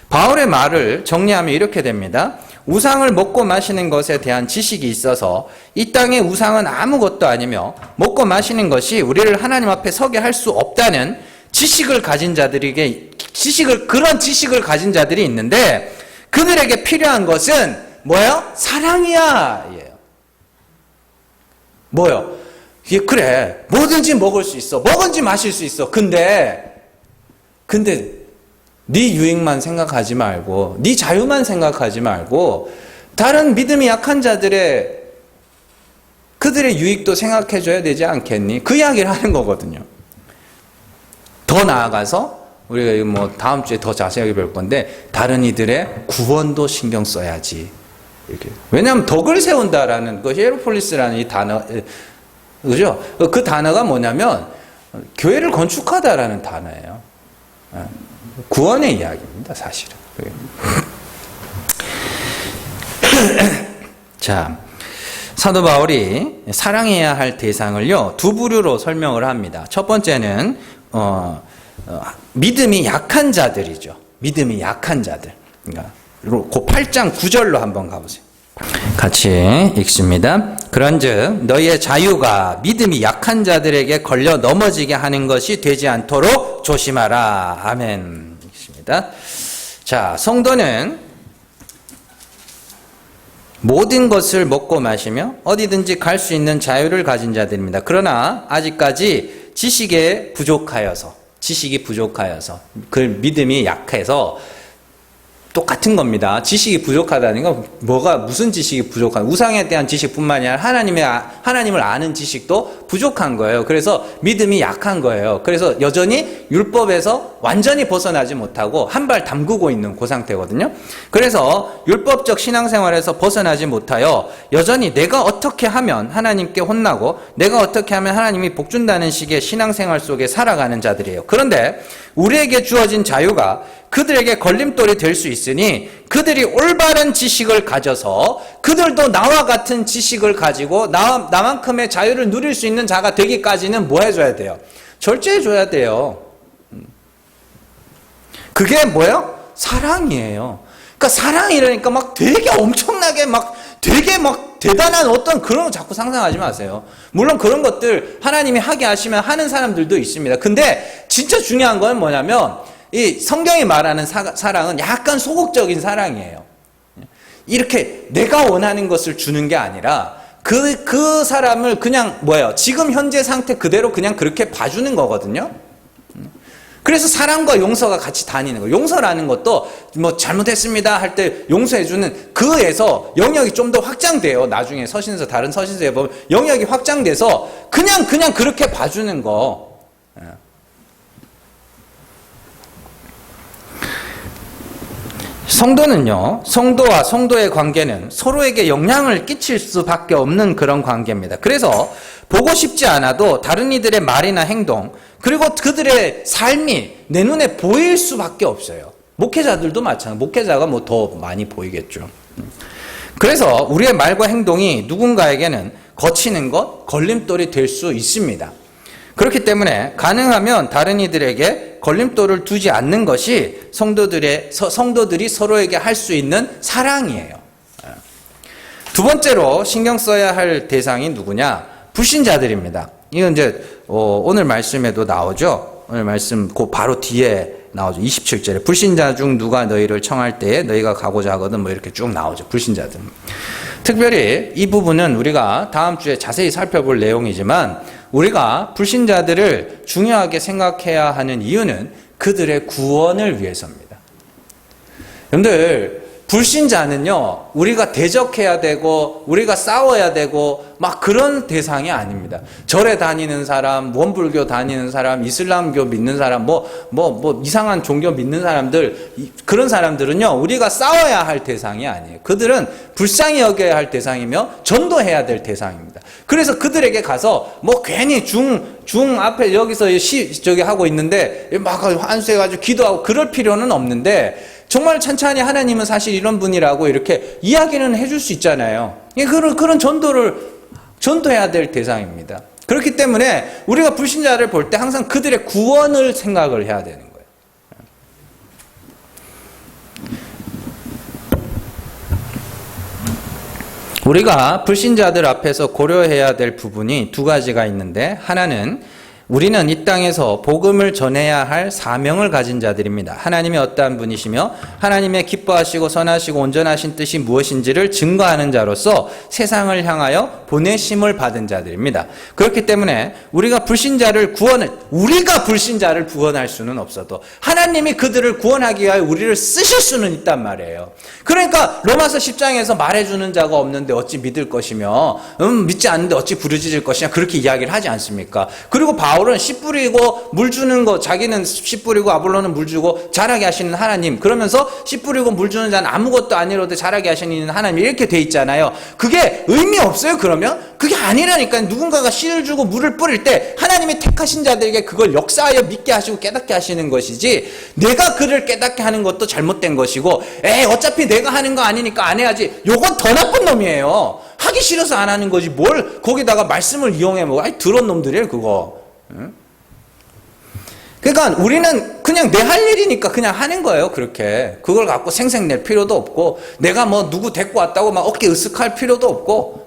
바울의 말을 정리하면 이렇게 됩니다. 우상을 먹고 마시는 것에 대한 지식이 있어서 이 땅의 우상은 아무것도 아니며 먹고 마시는 것이 우리를 하나님 앞에 서게 할 수 없다는 지식을 가진 자들에게 그런 지식을 가진 자들이 있는데 그들에게 필요한 것은 뭐예요? 사랑이야. 예요. 뭐요? 그래. 뭐든지 먹을 수 있어. 뭐든지 마실 수 있어. 근데 네 유익만 생각하지 말고 네 자유만 생각하지 말고 다른 믿음이 약한 그들의 유익도 생각해 줘야 되지 않겠니? 그 이야기를 하는 거거든요. 더 나아가서 우리가 뭐 다음 주에 더 자세하게 배울 건데 다른 이들의 구원도 신경 써야지. 이렇게. 왜냐하면 덕을 세운다라는 그 히에로폴리스라는 이 단어, 그죠? 그 단어가 뭐냐면 교회를 건축하다라는 단어예요. 구원의 이야기입니다, 사실은. 자, 사도 바울이 사랑해야 할 대상을요 두 부류로 설명을 합니다. 첫 번째는 믿음이 약한 자들이죠. 믿음이 약한 자들. 그러니까 그 8장 9절로 한번 가보세요. 같이 읽습니다. 그런즉 너희의 자유가 믿음이 약한 자들에게 걸려 넘어지게 하는 것이 되지 않도록 조심하라. 아멘. 읽습니다. 자, 성도는 모든 것을 먹고 마시며 어디든지 갈 수 있는 자유를 가진 자들입니다. 그러나 아직까지 지식이 부족하여서 그 믿음이 약해서 똑같은 겁니다. 지식이 부족하다는 건 무슨 지식이 부족한, 우상에 대한 지식뿐만이 아니라 하나님을 아는 지식도 부족한 거예요. 그래서 믿음이 약한 거예요. 그래서 여전히 율법에서 완전히 벗어나지 못하고 한 발 담그고 있는 그 상태거든요. 그래서 율법적 신앙생활에서 벗어나지 못하여 여전히 내가 어떻게 하면 하나님께 혼나고 내가 어떻게 하면 하나님이 복준다는 식의 신앙생활 속에 살아가는 자들이에요. 그런데 우리에게 주어진 자유가 그들에게 걸림돌이 될 수 있으니 그들이 올바른 지식을 가져서 그들도 나와 같은 지식을 가지고 나만큼의 자유를 누릴 수 있는 자가 되기까지는 뭐 해줘야 돼요? 절제해줘야 돼요. 그게 뭐예요? 사랑이에요. 그러니까 사랑이라니까 막 되게 엄청나게 되게 대단한 어떤 그런 거 자꾸 상상하지 마세요. 물론 그런 것들 하나님이 하게 하시면 하는 사람들도 있습니다. 근데 진짜 중요한 건 뭐냐면 이 성경이 말하는 사랑은 약간 소극적인 사랑이에요. 이렇게 내가 원하는 것을 주는 게 아니라 그 사람을 그냥 지금 현재 상태 그대로 그냥 그렇게 봐주는 거거든요. 그래서 사랑과 용서가 같이 다니는 거예요. 용서라는 것도 뭐 잘못했습니다 할 때 용서해주는 그에서 영역이 좀 더 확장돼요. 나중에 다른 서신서에 보면 영역이 확장돼서 그냥 그렇게 봐주는 거. 성도는요, 성도와 성도의 관계는 서로에게 영향을 끼칠 수밖에 없는 그런 관계입니다. 그래서 보고 싶지 않아도 다른 이들의 말이나 행동, 그리고 그들의 삶이 내 눈에 보일 수밖에 없어요. 목회자들도 마찬가지예요. 목회자가 뭐 더 많이 보이겠죠. 그래서 우리의 말과 행동이 누군가에게는 거치는 것, 걸림돌이 될 수 있습니다. 그렇기 때문에 가능하면 다른 이들에게 걸림돌을 두지 않는 것이 성도들이 서로에게 할 수 있는 사랑이에요. 두 번째로 신경 써야 할 대상이 누구냐? 불신자들입니다. 이건 이제 오늘 말씀에도 나오죠. 오늘 말씀 그 바로 뒤에 나오죠. 27절에 불신자 중 누가 너희를 청할 때에 너희가 가고자 하거든 뭐 이렇게 쭉 나오죠. 불신자들. 특별히 이 부분은 우리가 다음 주에 자세히 살펴볼 내용이지만 우리가 불신자들을 중요하게 생각해야 하는 이유는 그들의 구원을 위해서입니다. 여러분들, 불신자는요, 우리가 대적해야 되고, 우리가 싸워야 되고, 막 그런 대상이 아닙니다. 절에 다니는 사람, 원불교 다니는 사람, 이슬람교 믿는 사람, 이상한 종교 믿는 사람들, 그런 사람들은요, 우리가 싸워야 할 대상이 아니에요. 그들은 불쌍히 여겨야 할 대상이며, 전도해야 될 대상입니다. 그래서 그들에게 가서, 괜히 앞에 여기서 저기 하고 있는데, 막 환수해가지고 기도하고 그럴 필요는 없는데, 정말 찬찬히 하나님은 사실 이런 분이라고 이렇게 이야기는 해줄 수 있잖아요. 그런 전도해야 될 대상입니다. 그렇기 때문에 우리가 불신자를 볼 때 항상 그들의 구원을 생각을 해야 되는 거예요. 우리가 불신자들 앞에서 고려해야 될 부분이 두 가지가 있는데, 하나는 우리는 이 땅에서 복음을 전해야 할 사명을 가진 자들입니다. 하나님이 어떠한 분이시며 하나님의 기뻐하시고 선하시고 온전하신 뜻이 무엇인지를 증거하는 자로서 세상을 향하여 보내심을 받은 자들입니다. 그렇기 때문에 우리가 불신자를 구원할 수는 없어도 하나님이 그들을 구원하기 위하여 우리를 쓰실 수는 있단 말이에요. 그러니까 로마서 10장에서 말해주는 자가 없는데 어찌 믿을 것이며 믿지 않는데 어찌 부르짖을 것이냐, 그렇게 이야기를 하지 않습니까? 그리고 바울은 씨 뿌리고 물 주는 거, 자기는 씨 뿌리고 아볼로는 물 주고 자라게 하시는 하나님, 그러면서 씨 뿌리고 물 주는 자는 아무것도 아니로도 자라게 하시는 하나님, 이렇게 돼 있잖아요. 그게 의미 없어요? 그러면? 그게 아니라니까. 누군가가 씨를 주고 물을 뿌릴 때 하나님이 택하신 자들에게 그걸 역사하여 믿게 하시고 깨닫게 하시는 것이지, 내가 그를 깨닫게 하는 것도 잘못된 것이고, 어차피 내가 하는 거 아니니까 안 해야지, 요건 더 나쁜 놈이에요. 하기 싫어서 안 하는 거지 뭘 거기다가 말씀을 이용해 뭐. 더러운 놈들이에요 그거. 그러니까 우리는 그냥 내 할 일이니까 그냥 하는 거예요. 그렇게 그걸 갖고 생색낼 필요도 없고, 내가 뭐 누구 데리고 왔다고 막 어깨 으쓱할 필요도 없고.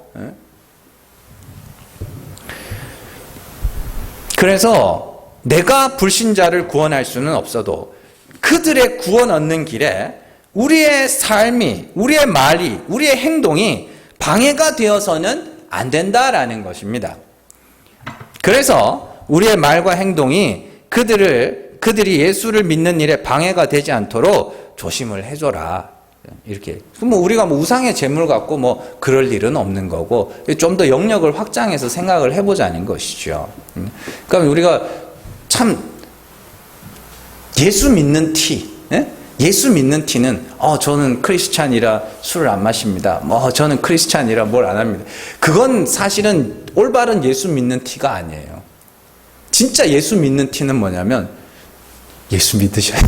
그래서 내가 불신자를 구원할 수는 없어도 그들의 구원 얻는 길에 우리의 삶이, 우리의 말이, 우리의 행동이 방해가 되어서는 안 된다라는 것입니다. 그래서 우리의 말과 행동이 그들이 예수를 믿는 일에 방해가 되지 않도록 조심을 해줘라. 이렇게. 뭐 우리가 뭐 우상의 재물 갖고 뭐 그럴 일은 없는 거고, 좀 더 영역을 확장해서 생각을 해보자는 것이죠. 그러니까 우리가 참 예수 믿는 티, 예수 믿는 티는 저는 크리스찬이라 술을 안 마십니다. 저는 크리스찬이라 뭘 안 합니다. 그건 사실은 올바른 예수 믿는 티가 아니에요. 진짜 예수 믿는 티는 뭐냐면, 예수 믿으셔야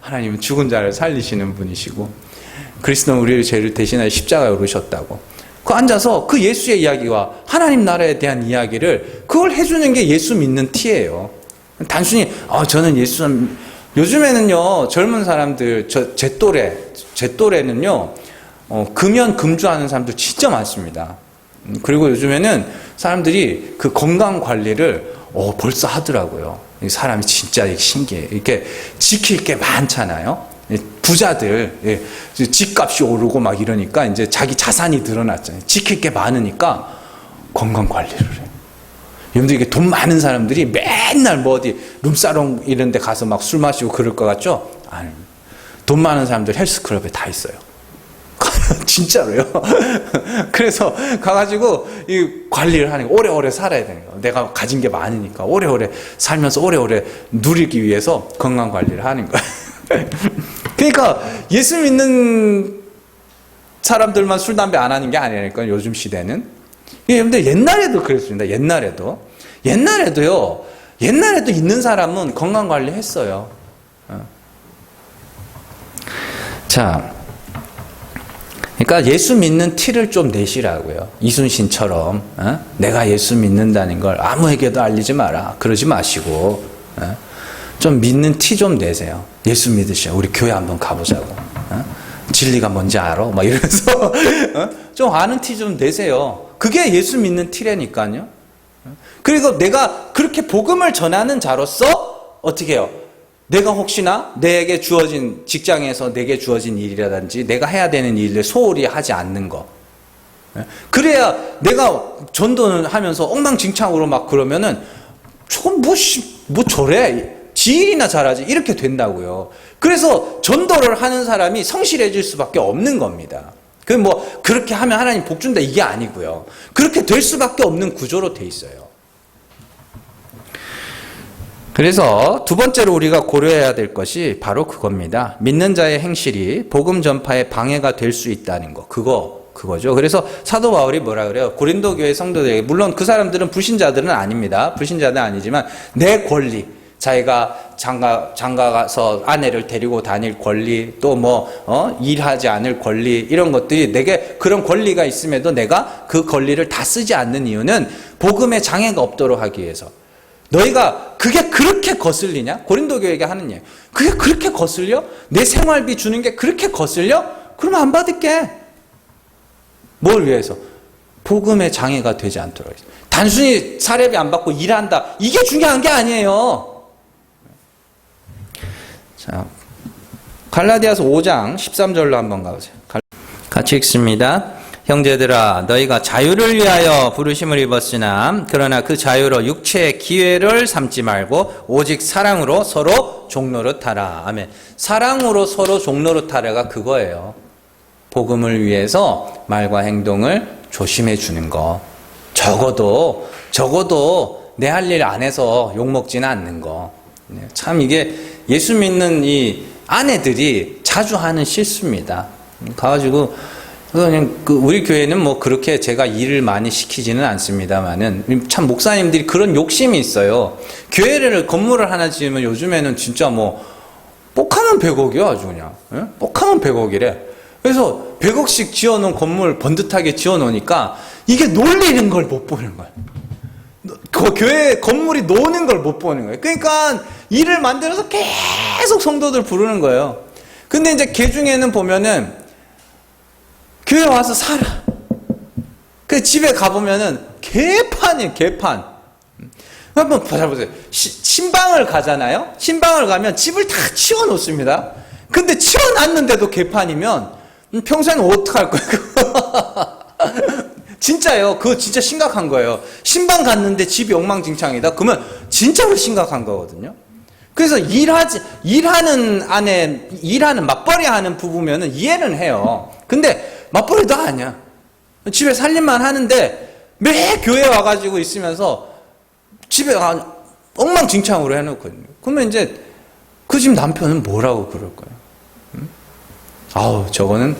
하나님은 죽은 자를 살리시는 분이시고 그리스도는 우리의 죄를 대신하여 십자가에 오르셨다고, 그 앉아서 그 예수의 이야기와 하나님 나라에 대한 이야기를 그걸 해주는 게 예수 믿는 티예요. 단순히 저는 요즘에는요 젊은 사람들, 제 또래는요 금연 금주하는 사람들 진짜 많습니다. 그리고 요즘에는 사람들이 그 건강 관리를 벌써 하더라고요. 사람이 진짜 신기해. 이렇게 지킬 게 많잖아요. 부자들 집값이 오르고 막 이러니까 이제 자기 자산이 드러났잖아요. 지킬 게 많으니까 건강 관리를 해. 여러분들 이게 돈 많은 사람들이 맨날 뭐 어디 룸사롱 이런 데 가서 막 술 마시고 그럴 것 같죠? 아니, 돈 많은 사람들 헬스클럽에 다 있어요. 진짜로요. 그래서 가가지고 이 관리를 하니까 오래오래 살아야 되는 거예요. 내가 가진 게 많으니까 오래오래 살면서 오래오래 누리기 위해서 건강 관리를 하는 거예요. 그러니까 예수 믿는 사람들만 술, 담배 안 하는 게 아니라니까요. 요즘 시대는. 근데 옛날에도 그랬습니다. 옛날에도요. 옛날에도 있는 사람은 건강 관리 했어요. 자, 그러니까 예수 믿는 티를 좀 내시라고요. 이순신처럼 내가 예수 믿는다는 걸 아무에게도 알리지 마라. 그러지 마시고 좀 믿는 티 좀 내세요. 예수 믿으셔. 우리 교회 한번 가보자고. 진리가 뭔지 알아? 막 이러면서 좀 아는 티 좀 내세요. 그게 예수 믿는 티라니까요. 그리고 내가 그렇게 복음을 전하는 자로서 어떻게 해요? 내가 혹시나 내게 주어진 직장에서 내게 주어진 일이라든지 내가 해야 되는 일을 소홀히 하지 않는 거. 그래야 내가 전도는 하면서 엉망진창으로 막 그러면은 저건 뭐 저래? 지 일이나 잘하지. 이렇게 된다고요. 그래서 전도를 하는 사람이 성실해질 수밖에 없는 겁니다. 그렇게 하면 하나님 복 준다 이게 아니고요. 그렇게 될 수밖에 없는 구조로 돼 있어요. 그래서 두 번째로 우리가 고려해야 될 것이 바로 그겁니다. 믿는 자의 행실이 복음 전파에 방해가 될 수 있다는 거. 그거죠. 그래서 사도 바울이 뭐라 그래요? 고린도 교회 성도들에게, 물론 그 사람들은 불신자들은 아닙니다. 불신자들은 아니지만 내 권리, 자기가 장가 가서 아내를 데리고 다닐 권리, 또 일하지 않을 권리, 이런 것들이 내게 그런 권리가 있음에도 내가 그 권리를 다 쓰지 않는 이유는 복음에 장애가 없도록 하기 위해서. 너희가 그게 그렇게 거슬리냐? 고린도 교회에게 하는 얘기. 그게 그렇게 거슬려? 내 생활비 주는 게 그렇게 거슬려? 그러면 안 받을게. 뭘 위해서? 복음의 장애가 되지 않도록. 단순히 사례비 안 받고 일한다. 이게 중요한 게 아니에요. 자, 갈라디아서 5장 13절로 한번 가보세요. 같이 읽습니다. 형제들아 너희가 자유를 위하여 부르심을 입었으나 그러나 그 자유로 육체의 기회를 삼지 말고 오직 사랑으로 서로 종노릇하라. 아멘. 사랑으로 서로 종노릇하라가 그거예요. 복음을 위해서 말과 행동을 조심해 주는 거. 적어도 내 할 일 안 해서 욕먹지는 않는 거. 참 이게 예수 믿는 이 아내들이 자주 하는 실수입니다. 가가지고 그냥 우리 교회는 뭐 그렇게 제가 일을 많이 시키지는 않습니다만은 참 목사님들이 그런 욕심이 있어요. 교회를 건물을 하나 지으면 요즘에는 진짜 뭐 뻑하면 100억이요 아주 그냥. 뻑하면 100억이래. 그래서 100억씩 지어놓은 건물 번듯하게 지어놓으니까 이게 놀리는 걸 못 보는 거야. 그 교회 건물이 노는 걸 못 보는 거예요. 그러니까 일을 만들어서 계속 성도들 부르는 거예요. 근데 이제 개 중에는 보면은 교회 와서 살아. 그 집에 가보면은 개판이에요, 개판. 한번 잘 보세요. 신방을 가잖아요? 신방을 가면 집을 다 치워놓습니다. 근데 치워놨는데도 개판이면 평소에는 어떡할 거예요? 진짜요. 그거 진짜 심각한 거예요. 신방 갔는데 집이 엉망진창이다. 그러면 진짜로 심각한 거거든요. 그래서 일하는 맞벌이 하는 부부면은 이해는 해요. 근데 맞벌이도 아니야. 집에 살림만 하는데 매 교회 와가지고 있으면서 집에 엉망진창으로 해놓거든요. 그러면 이제 그 집 남편은 뭐라고 그럴 거예요? 아우, 저거는,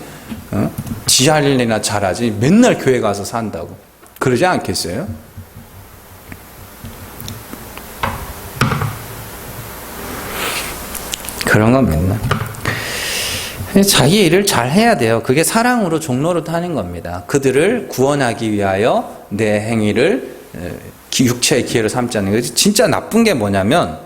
지 할 일이나 잘하지. 맨날 교회 가서 산다고. 그러지 않겠어요? 그런 건 맨날. 자기 일을 잘 해야 돼요. 그게 사랑으로 종로릇 하는 겁니다. 그들을 구원하기 위하여 내 행위를 육체의 기회로 삼지 않는 거지. 진짜 나쁜 게 뭐냐면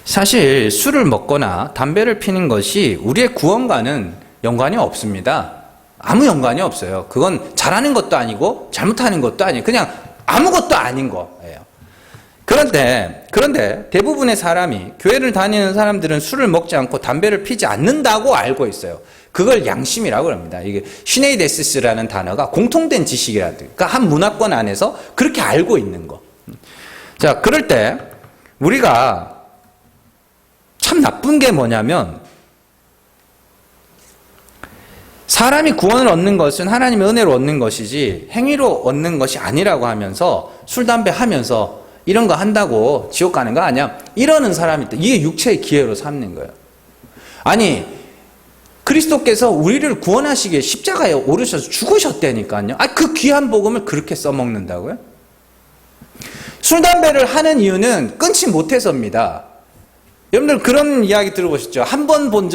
사실 술을 먹거나 담배를 피는 것이 우리의 구원과는 연관이 없습니다. 아무 연관이 없어요. 그건 잘하는 것도 아니고 잘못하는 것도 아니고 그냥 아무것도 아닌 거예요. 그런데 대부분의 사람이 교회를 다니는 사람들은 술을 먹지 않고 담배를 피지 않는다고 알고 있어요. 그걸 양심이라고 합니다. 이게 시네이데시스라는 단어가 공통된 지식이라도 그러니까 한 문화권 안에서 그렇게 알고 있는 거. 자, 그럴 때 우리가 참 나쁜 게 뭐냐면 사람이 구원을 얻는 것은 하나님의 은혜로 얻는 것이지 행위로 얻는 것이 아니라고 하면서 술, 담배 하면서 이런 거 한다고 지옥 가는 거 아니야? 이러는 사람이 있다. 이게 육체의 기회로 삼는 거예요. 아니 그리스도께서 우리를 구원하시기에 십자가에 오르셔서 죽으셨다니까요. 그 귀한 복음을 그렇게 써먹는다고요? 술, 담배를 하는 이유는 끊지 못해서입니다. 여러분들 그런 이야기 들어보셨죠? 안 본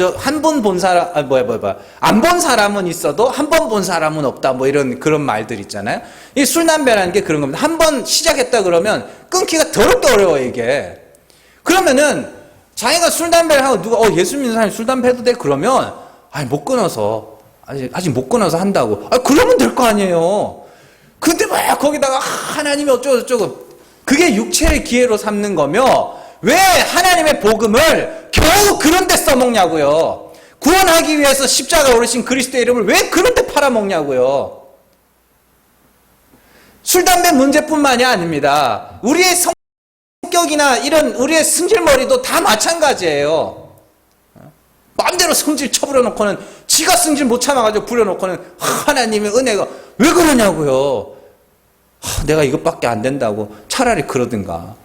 사람은 있어도 한 번 본 사람은 없다. 뭐 그런 말들 있잖아요. 이 술, 담배라는 게 그런 겁니다. 한 번 시작했다 그러면 끊기가 더럽게 어려워요, 이게. 그러면은 자기가 술, 담배를 하고 누가, 예수 믿는 사람이 술, 담배 해도 돼? 그러면, 못 끊어서, 아직 못 끊어서 한다고. 그러면 될 거 아니에요. 근데 막 거기다가 하나님이 어쩌고저쩌고. 그게 육체의 기회로 삼는 거며, 왜 하나님의 복음을 겨우 그런 데 써먹냐고요. 구원하기 위해서 십자가에 오르신 그리스도의 이름을 왜 그런 데 팔아먹냐고요. 술, 담배 문제뿐만이 아닙니다. 우리의 성격이나 이런 우리의 승질머리도 다 마찬가지예요. 마음대로 성질 쳐부려놓고는 지가 승질 못 참아가지고 부려놓고는 하나님의 은혜가 왜 그러냐고요. 내가 이것밖에 안 된다고 차라리 그러든가.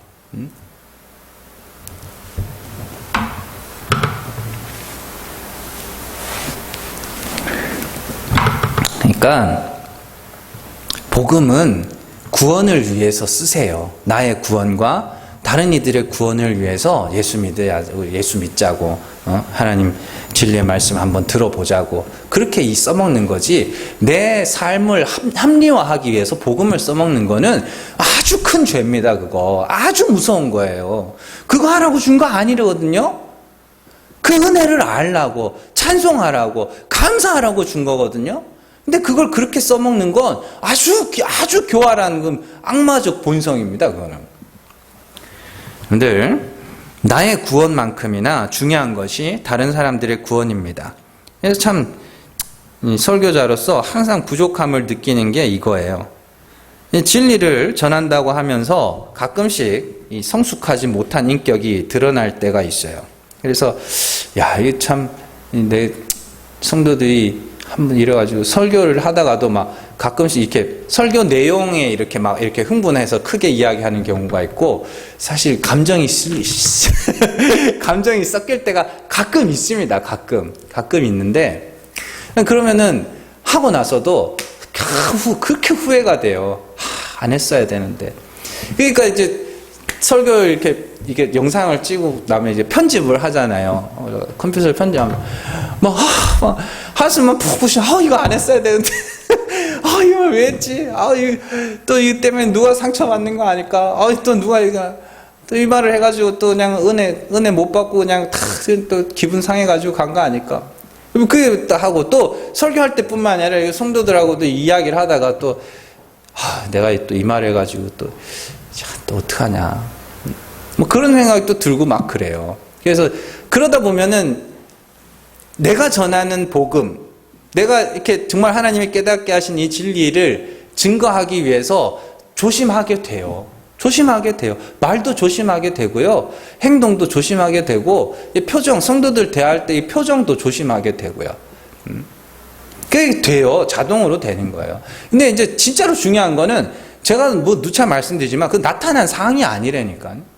그러니까 복음은 구원을 위해서 쓰세요. 나의 구원과 다른 이들의 구원을 위해서 예수 믿자고 하나님 진리의 말씀 한번 들어보자고 그렇게 써먹는 거지. 내 삶을 합리화하기 위해서 복음을 써먹는 거는 아주 큰 죄입니다. 그거 아주 무서운 거예요. 그거 하라고 준 거 아니거든요. 그 은혜를 알라고 찬송하라고 감사하라고 준 거거든요. 근데 그걸 그렇게 써먹는 건 아주 교활한 악마적 본성입니다. 그거는. 여러분들, 나의 구원만큼이나 중요한 것이 다른 사람들의 구원입니다. 그래서 참 설교자로서 항상 부족함을 느끼는 게 이거예요. 진리를 전한다고 하면서 가끔씩 이 성숙하지 못한 인격이 드러날 때가 있어요. 그래서 이게 참 내 성도들이 한번 이래가지고 설교를 하다가도 막 가끔씩 이렇게 설교 내용에 이렇게 막 이렇게 흥분해서 크게 이야기하는 경우가 있고, 사실 감정이 섞일 때가 가끔 있습니다. 가끔 있는데, 그러면은 하고 나서도 그렇게 후회가 돼요. 안 했어야 되는데. 그러니까 이제 설교 이게 영상을 찍고 나면 이제 편집을 하잖아요. 컴퓨터를 편집하면 막 한숨만 푹푹 쉬어. 이거 안 했어야 되는데. 이거 왜 했지? 이 때문에 누가 상처받는 거 아닐까? 또 누가 또 이 말을 해가지고 또 그냥 은혜 못 받고 그냥 또 기분 상해가지고 간 거 아닐까? 그게 하고 또 설교할 때뿐만 아니라 성도들하고도 이야기를 하다가 또 내가 또 이 말 해가지고 또 어떡하냐. 뭐 그런 생각이 또 들고 막 그래요. 그래서 그러다 보면은 내가 전하는 복음, 내가 이렇게 정말 하나님이 깨닫게 하신 이 진리를 증거하기 위해서 조심하게 돼요. 말도 조심하게 되고요. 행동도 조심하게 되고, 표정, 성도들 대할 때 이 표정도 조심하게 되고요. 그게 돼요. 자동으로 되는 거예요. 근데 이제 진짜로 중요한 거는 제가 뭐 누차 말씀드리지만 그 나타난 상황이 아니라니까요.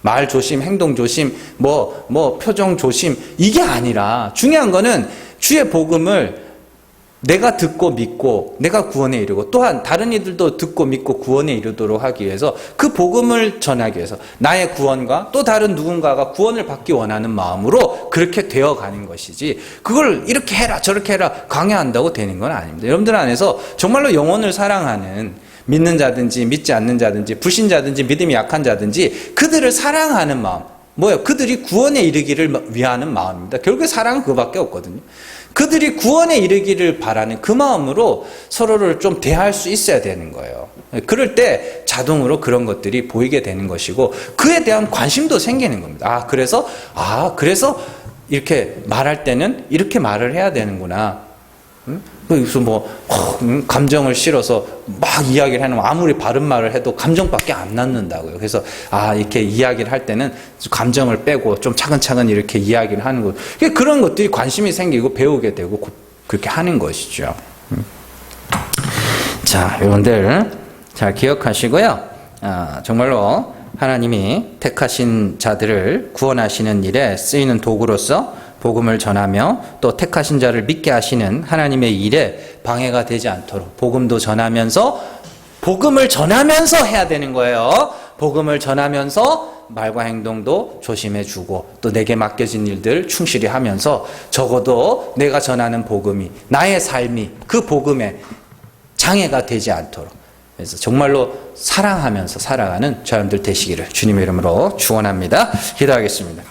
말 조심, 행동 조심, 뭐 표정 조심, 이게 아니라 중요한 거는 주의 복음을 내가 듣고 믿고 내가 구원에 이르고 또한 다른 이들도 듣고 믿고 구원에 이르도록 하기 위해서 그 복음을 전하기 위해서 나의 구원과 또 다른 누군가가 구원을 받기 원하는 마음으로 그렇게 되어가는 것이지, 그걸 이렇게 해라 저렇게 해라 강요한다고 되는 건 아닙니다. 여러분들 안에서 정말로 영혼을 사랑하는, 믿는 자든지 믿지 않는 자든지 불신자든지 믿음이 약한 자든지 그들을 사랑하는 마음, 그들이 구원에 이르기를 위하는 마음입니다. 결국에 사랑은 그거밖에 없거든요. 그들이 구원에 이르기를 바라는 그 마음으로 서로를 좀 대할 수 있어야 되는 거예요. 그럴 때 자동으로 그런 것들이 보이게 되는 것이고, 그에 대한 관심도 생기는 겁니다. 그래서 이렇게 말할 때는 이렇게 말을 해야 되는구나. 그래서 감정을 실어서 막 이야기를 해놓으면 아무리 바른 말을 해도 감정밖에 안 낳는다고요. 그래서 이렇게 이야기를 할 때는 감정을 빼고 좀 차근차근 이렇게 이야기를 하는 것, 그런 것들이 관심이 생기고 배우게 되고 그렇게 하는 것이죠. 자, 여러분들 잘 기억하시고요. 정말로 하나님이 택하신 자들을 구원하시는 일에 쓰이는 도구로서 복음을 전하며 또 택하신 자를 믿게 하시는 하나님의 일에 방해가 되지 않도록 복음을 전하면서 해야 되는 거예요. 복음을 전하면서 말과 행동도 조심해주고 또 내게 맡겨진 일들 충실히 하면서 적어도 내가 전하는 복음이, 나의 삶이 그 복음에 장애가 되지 않도록, 그래서 정말로 사랑하면서 살아가는 저여러분들 되시기를 주님의 이름으로 축원합니다. 기도하겠습니다.